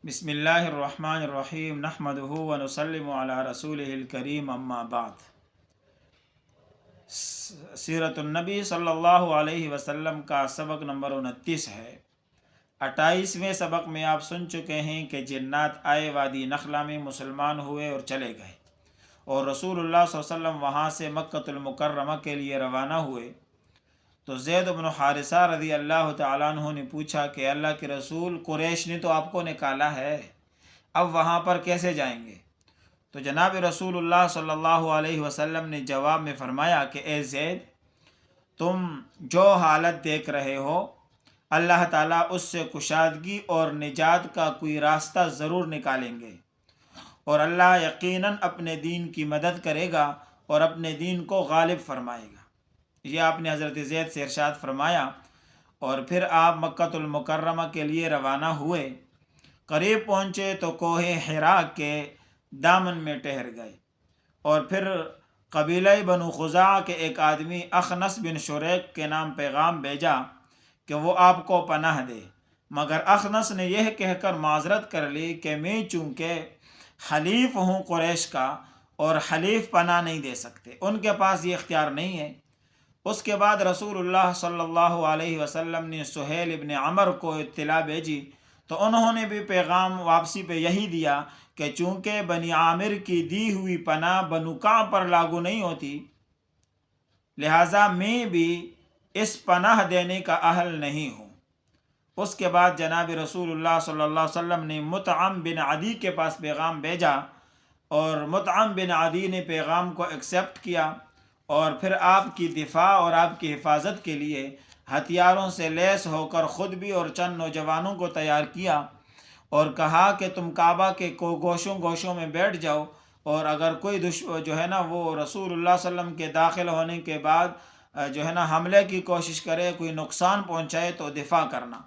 بسم اللہ الرحمن الرحیم نحمدہ ونسلم علی رسولہ الکریم اما بعد۔ سیرت النبی صلی اللہ علیہ وسلم کا سبق نمبر 29 ہے۔ 28ویں سبق میں آپ سن چکے ہیں کہ جنات آئے وادی نخلا میں، مسلمان ہوئے اور چلے گئے، اور رسول اللہ صلی اللہ علیہ وسلم وہاں سے مکۃ المکرمہ کے لیے روانہ ہوئے۔ تو زید بن حارثہ رضی اللہ تعالیٰ عنہ نے پوچھا کہ اللہ کے رسول، قریش نے تو آپ کو نکالا ہے، اب وہاں پر کیسے جائیں گے؟ تو جناب رسول اللہ صلی اللہ علیہ وسلم نے جواب میں فرمایا کہ اے زید، تم جو حالت دیکھ رہے ہو، اللہ تعالیٰ اس سے کشادگی اور نجات کا کوئی راستہ ضرور نکالیں گے، اور اللہ یقیناً اپنے دین کی مدد کرے گا اور اپنے دین کو غالب فرمائے گا۔ یہ آپ نے حضرت زید سے ارشاد فرمایا، اور پھر آپ مکۃ المکرمہ کے لیے روانہ ہوئے۔ قریب پہنچے تو کوہ حرا کے دامن میں ٹھہر گئے، اور پھر قبیلہ بنو خزاعہ کے ایک آدمی اخنس بن شریق کے نام پیغام بھیجا کہ وہ آپ کو پناہ دے، مگر اخنس نے یہ کہہ کر معذرت کر لی کہ میں چونکہ حلیف ہوں قریش کا، اور حلیف پناہ نہیں دے سکتے، ان کے پاس یہ اختیار نہیں ہے۔ اس کے بعد رسول اللہ صلی اللہ علیہ وسلم نے سہیل ابن عمر کو اطلاع بھیجی، تو انہوں نے بھی پیغام واپسی پہ یہی دیا کہ چونکہ بنی عامر کی دی ہوئی پناہ بنو کعب پر لاگو نہیں ہوتی، لہٰذا میں بھی اس پناہ دینے کا اہل نہیں ہوں۔ اس کے بعد جناب رسول اللہ صلی اللہ علیہ وسلم نے مطعم بن عدی کے پاس پیغام بھیجا، اور مطعم بن عدی نے پیغام کو ایکسیپٹ کیا، اور پھر آپ کی دفاع اور آپ کی حفاظت کے لیے ہتھیاروں سے لیس ہو کر خود بھی اور چند نوجوانوں کو تیار کیا، اور کہا کہ تم کعبہ کے گوشوں گوشوں میں بیٹھ جاؤ، اور اگر کوئی جو ہے نا وہ رسول اللہ صلی اللہ علیہ وسلم کے داخل ہونے کے بعد جو ہے نا حملے کی کوشش کرے، کوئی نقصان پہنچائے تو دفاع کرنا۔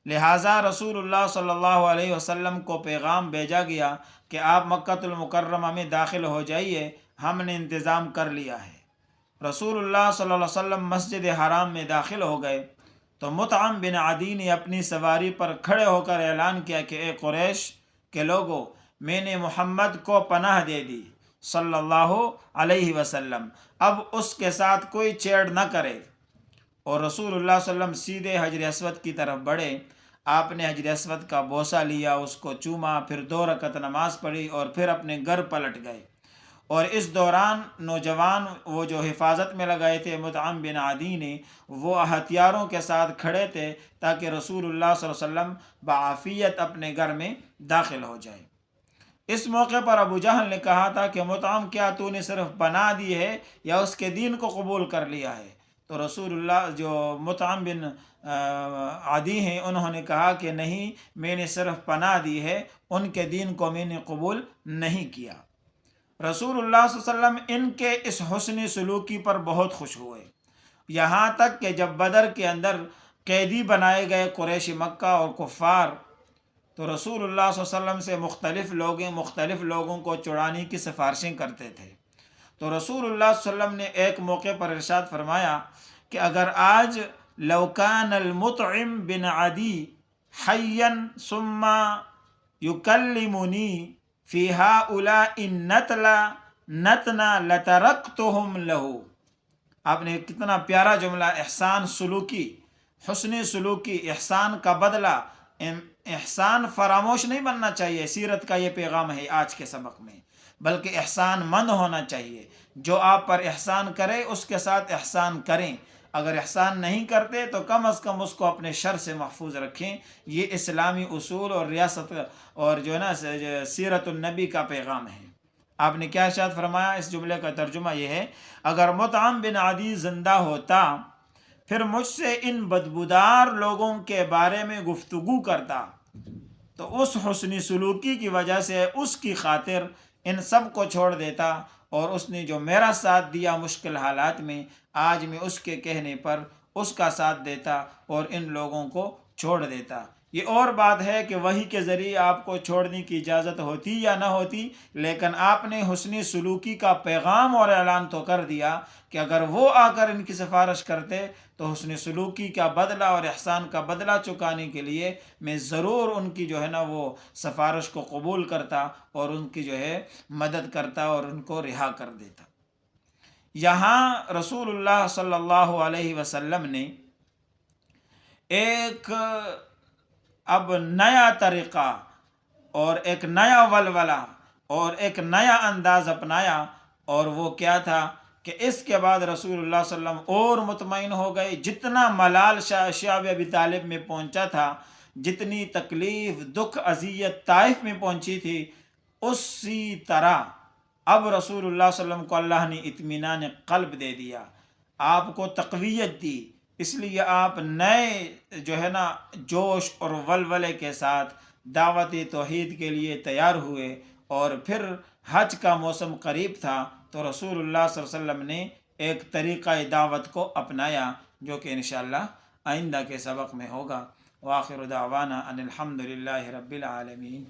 لہٰذا رسول اللہ صلی اللہ علیہ وسلم کو پیغام بھیجا گیا کہ آپ مکۃ المکرمہ میں داخل ہو جائیے، ہم نے انتظام کر لیا ہے۔ رسول اللہ صلی اللہ علیہ وسلم مسجد حرام میں داخل ہو گئے تو مطعم بن عدی نے اپنی سواری پر کھڑے ہو کر اعلان کیا کہ اے قریش کے لوگو، میں نے محمد کو پناہ دے دی صلی اللہ علیہ وسلم، اب اس کے ساتھ کوئی چیڑ نہ کرے۔ اور رسول اللہ صلی اللہ علیہ وسلم سیدھے حجر اسود کی طرف بڑھے۔ آپ نے حجر اسود کا بوسہ لیا، اس کو چوما، پھر 2 رکعت نماز پڑھی، اور پھر اپنے گھر پلٹ گئے۔ اور اس دوران نوجوان وہ جو حفاظت میں لگائے تھے مطعم بن عدی نے، وہ ہتھیاروں کے ساتھ کھڑے تھے تاکہ رسول اللہ صلی اللہ علیہ وسلم بعافیت اپنے گھر میں داخل ہو جائے۔ اس موقع پر ابو جہل نے کہا تھا کہ مطعم، کیا تو نے صرف پناہ دی ہے یا اس کے دین کو قبول کر لیا ہے؟ تو رسول اللہ جو مطعم بن عدی ہیں، انہوں نے کہا کہ نہیں، میں نے صرف پناہ دی ہے، ان کے دین کو میں نے قبول نہیں کیا۔ رسول اللہ صلی اللہ علیہ وسلم ان کے اس حسن سلوکی پر بہت خوش ہوئے، یہاں تک کہ جب بدر کے اندر قیدی بنائے گئے قریش مکہ اور کفار، تو رسول اللہ صلی اللہ علیہ وسلم سے مختلف لوگوں کو چھڑانے کی سفارشیں کرتے تھے۔ تو رسول اللہ صلی اللہ علیہ وسلم نے ایک موقع پر ارشاد فرمایا کہ اگر آج لو کان المطعم بن عدی حیا ثم یکلمنی فی ہؤلاء النتنا لترکتہم لہ۔ آپ نے کتنا پیارا جملہ، احسان سلوکی، حسن سلوکی، احسان کا بدلہ، احسان فراموش نہیں بننا چاہیے۔ سیرت کا یہ پیغام ہے آج کے سبق میں، بلکہ احسان مند ہونا چاہیے۔ جو آپ پر احسان کرے اس کے ساتھ احسان کریں، اگر احسان نہیں کرتے تو کم از کم اس کو اپنے شر سے محفوظ رکھیں۔ یہ اسلامی اصول اور ریاست اور جو ہے نا سیرت النبی کا پیغام ہے۔ آپ نے کیا ارشاد فرمایا؟ اس جملے کا ترجمہ یہ ہے، اگر مطعم بن عدی زندہ ہوتا پھر مجھ سے ان بدبودار لوگوں کے بارے میں گفتگو کرتا، تو اس حسنی سلوکی کی وجہ سے اس کی خاطر ان سب کو چھوڑ دیتا، اور اس نے جو میرا ساتھ دیا مشکل حالات میں، آج میں اس کے کہنے پر اس کا ساتھ دیتا اور ان لوگوں کو چھوڑ دیتا۔ یہ اور بات ہے کہ وحی کے ذریعے آپ کو چھوڑنے کی اجازت ہوتی یا نہ ہوتی، لیکن آپ نے حسن سلوکی کا پیغام اور اعلان تو کر دیا کہ اگر وہ آ کر ان کی سفارش کرتے تو حسن سلوکی کا بدلہ اور احسان کا بدلہ چکانے کے لیے میں ضرور ان کی جو ہے نا وہ سفارش کو قبول کرتا اور ان کی جو ہے مدد کرتا اور ان کو رہا کر دیتا۔ یہاں رسول اللہ صلی اللہ علیہ وسلم نے ایک اب نیا طریقہ اور ایک نیا ولولہ اور ایک نیا انداز اپنایا، اور وہ کیا تھا کہ اس کے بعد رسول اللہ صلی اللہ علیہ وسلم اور مطمئن ہو گئے۔ جتنا ملال شعب ابی طالب میں پہنچا تھا، جتنی تکلیف دکھ اذیت طائف میں پہنچی تھی، اسی طرح اب رسول اللہ صلی اللہ علیہ وسلم کو اللہ نے اطمینان قلب دے دیا، آپ کو تقویت دی، اس لیے آپ نئے جو ہے نا جوش اور ولولے کے ساتھ دعوت توحید کے لیے تیار ہوئے۔ اور پھر حج کا موسم قریب تھا تو رسول اللہ صلی اللہ علیہ وسلم نے ایک طریقہ دعوت کو اپنایا، جو کہ انشاءاللہ آئندہ کے سبق میں ہوگا۔ وآخر دعوانا ان الحمد للہ رب العالمین۔